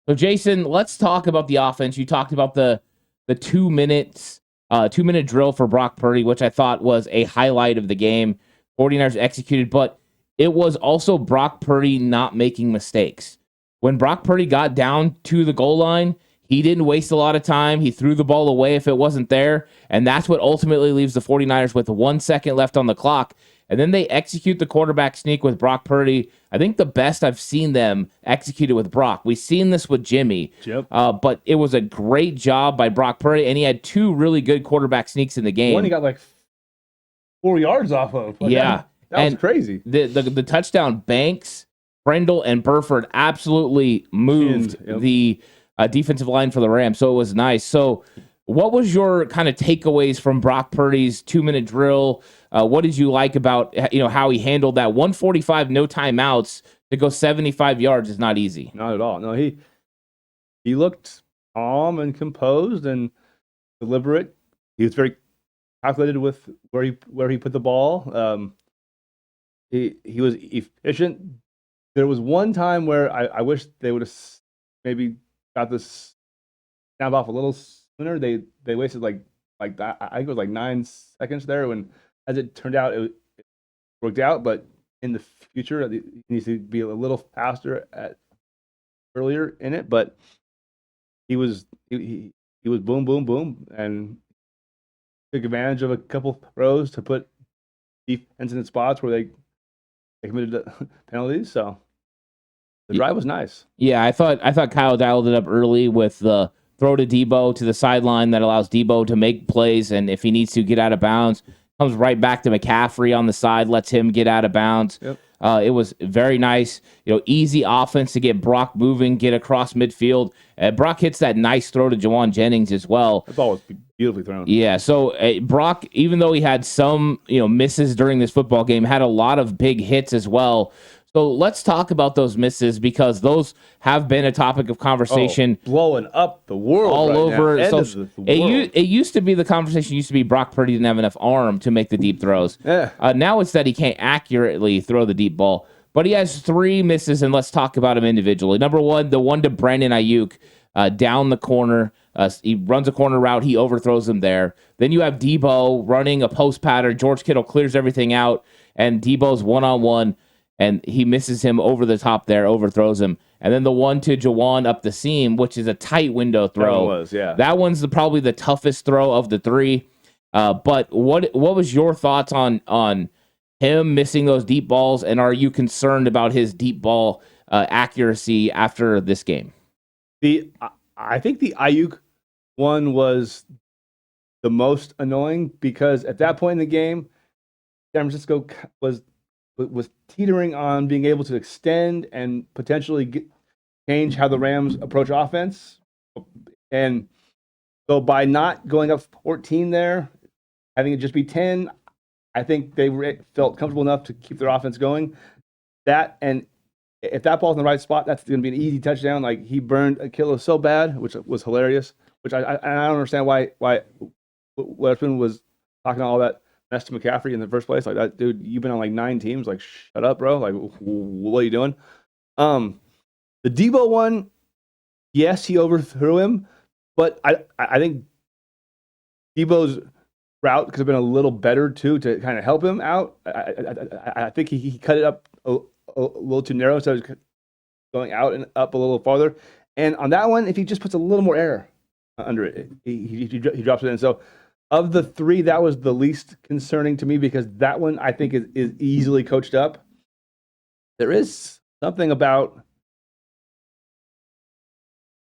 So, Jason, let's talk about the offense. You talked about the 2 minutes, 2 minute drill for Brock Purdy, which I thought was a highlight of the game. 49ers executed, but it was also Brock Purdy not making mistakes. When Brock Purdy got down to the goal line, he didn't waste a lot of time. He threw the ball away if it wasn't there, and that's what ultimately leaves the 49ers with 1 second left on the clock. And then they execute the quarterback sneak with Brock Purdy. I think the best I've seen them execute it with Brock. We've seen this with Jimmy, but it was a great job by Brock Purdy, and he had 2 really good quarterback sneaks in the game. One he got like 4 yards off of. That was crazy. The touchdown, Banks, Brendel, and Burford absolutely moved the defensive line for the Rams, so it was nice. So what was your kind of takeaways from Brock Purdy's 2-minute drill? What did you like about how he handled that 145 no timeouts to go 75 yards is not easy. Not at all. No, he looked calm and composed and deliberate. He was very calculated with where he put the ball. He was efficient. There was one time where I wish they would have maybe got this snap off a little sooner. They wasted like that. I think it was like 9 seconds there when. As it turned out, it worked out, but in the future, it needs to be a little faster earlier in it. But he was boom, boom, boom, and took advantage of a couple throws to put defense in the spots where they committed the penalties. So the drive was nice. Yeah, I thought Kyle dialed it up early with the throw to Debo to the sideline that allows Debo to make plays, and if he needs to get out of bounds. Comes right back to McCaffrey on the side, lets him get out of bounds. Yep. It was very nice, easy offense to get Brock moving, get across midfield. Brock hits that nice throw to Jawan Jennings as well. That ball was beautifully thrown. Yeah, so Brock, even though he had some misses during this football game, had a lot of big hits as well. So let's talk about those misses because those have been a topic of conversation. Blowing up the world all right over. Now. So it used to be the conversation used to be Brock Purdy didn't have enough arm to make the deep throws. Yeah. Now it's that he can't accurately throw the deep ball. But he has 3 misses, and let's talk about them individually. Number 1, the one to Brandon Ayuk down the corner. He runs a corner route. He overthrows him there. Then you have Debo running a post pattern. George Kittle clears everything out, and Debo's one-on-one. And he misses him over the top there, overthrows him. And then the one to Jawan up the seam, which is a tight window throw. That one's probably the toughest throw of the 3. But what was your thoughts on him missing those deep balls? And are you concerned about his deep ball accuracy after this game? I think the Ayuk one was the most annoying because at that point in the game, San Francisco was teetering on being able to extend and potentially change how the Rams approach offense. And so by not going up 14 there, having it just be 10, I think they felt comfortable enough to keep their offense going. That, and if that ball's in the right spot, that's going to be an easy touchdown. Like he burned Achilles so bad, which was hilarious, which I don't understand why Weatherspoon was talking all that mess to McCaffrey in the first place. Like that, dude, you've been on like 9 teams. Like, shut up, bro. Like, what are you doing? The Debo one, yes, he overthrew him, but I think Debo's route could have been a little better too to kind of help him out. I think he cut it up a little too narrow, so he's going out and up a little farther. And on that one, if he just puts a little more air under it, he drops it in. So. Of the 3, that was the least concerning to me because that one I think is easily coached up. There is something about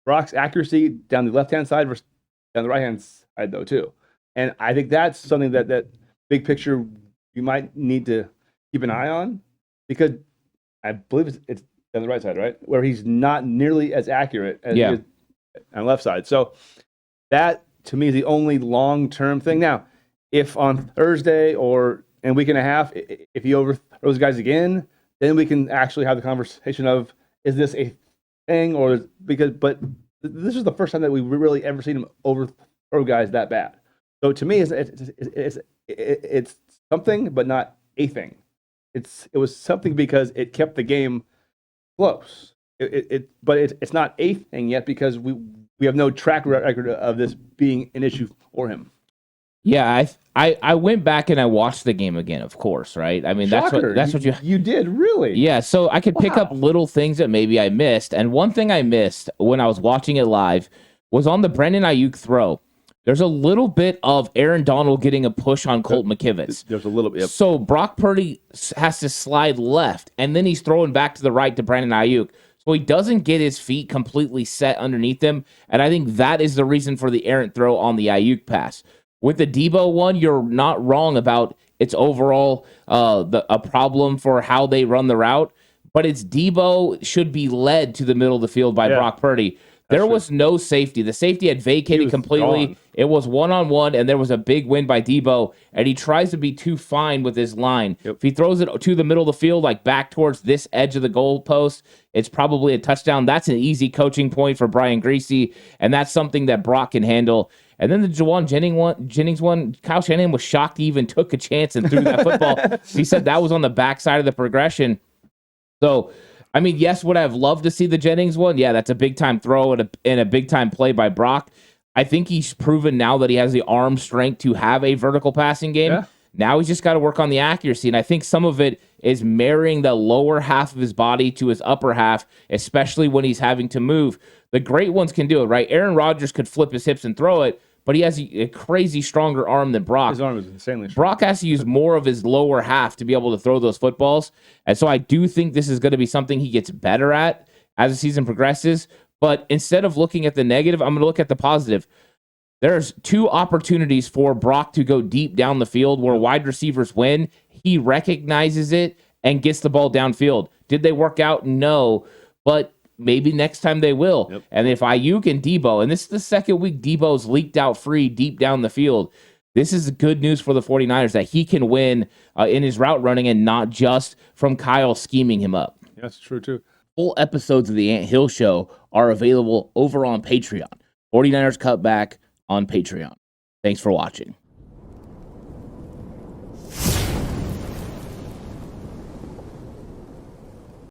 Brock's accuracy down the left-hand side versus down the right-hand side, though, too. And I think that's something that big picture you might need to keep an eye on because I believe it's down the right side, right? Where he's not nearly as accurate as he is on the left side. So that to me is the only long-term thing. Now, if on Thursday or in a week and a half, if he overthrows guys again, then we can actually have the conversation of, is this a thing but this is the first time that we've really ever seen him overthrow guys that bad. So to me, it's something, but not a thing. It was something because it kept the game close. but it's not a thing yet because we have no track record of this being an issue for him. Yeah, I went back and I watched the game again, of course, right? I mean, Shocker. that's what you did, really? Yeah, so I could pick up little things that maybe I missed. And one thing I missed when I was watching it live was on the Brandon Ayuk throw. There's a little bit of Aaron Donald getting a push on Colt McKivitz. There's a little bit. Yep. So Brock Purdy has to slide left, and then he's throwing back to the right to Brandon Ayuk. So he doesn't get his feet completely set underneath him. And I think that is the reason for the errant throw on the Ayuk pass. With the Debo one, you're not wrong about its overall a problem for how they run the route, but it's Debo should be led to the middle of the field by Brock Purdy. There was no safety. The safety had vacated completely. Gone. It was one-on-one, and there was a big win by Debo, and he tries to be too fine with his line. Yep. If he throws it to the middle of the field, like back towards this edge of the goalpost, it's probably a touchdown. That's an easy coaching point for Brian Griese, and that's something that Brock can handle. And then the Juwan Jennings one, Kyle Shanahan was shocked he even took a chance and threw that football. He said that was on the backside of the progression. So, I mean, yes, would I have loved to see the Jennings one? Yeah, that's a big-time throw and a big-time play by Brock. I think he's proven now that he has the arm strength to have a vertical passing game. Yeah. Now he's just got to work on the accuracy, and I think some of it is marrying the lower half of his body to his upper half, especially when he's having to move. The great ones can do it, right? Aaron Rodgers could flip his hips and throw it, but he has a crazy stronger arm than Brock. His arm is insanely strong. Brock has to use more of his lower half to be able to throw those footballs. And so I do think this is going to be something he gets better at as the season progresses. But instead of looking at the negative, I'm going to look at the positive. There's two opportunities for Brock to go deep down the field where wide receivers win. He recognizes it and gets the ball downfield. Did they work out? No. But maybe next time they will. Yep. And if Ayuk and Debo, and this is the second week Debo's leaked out free deep down the field, this is good news for the 49ers that he can win in his route running and not just from Kyle scheming him up. Yeah, that's true, too. Full episodes of The Ant Hill Show are available over on Patreon. 49ers Cutback on Patreon. Thanks for watching.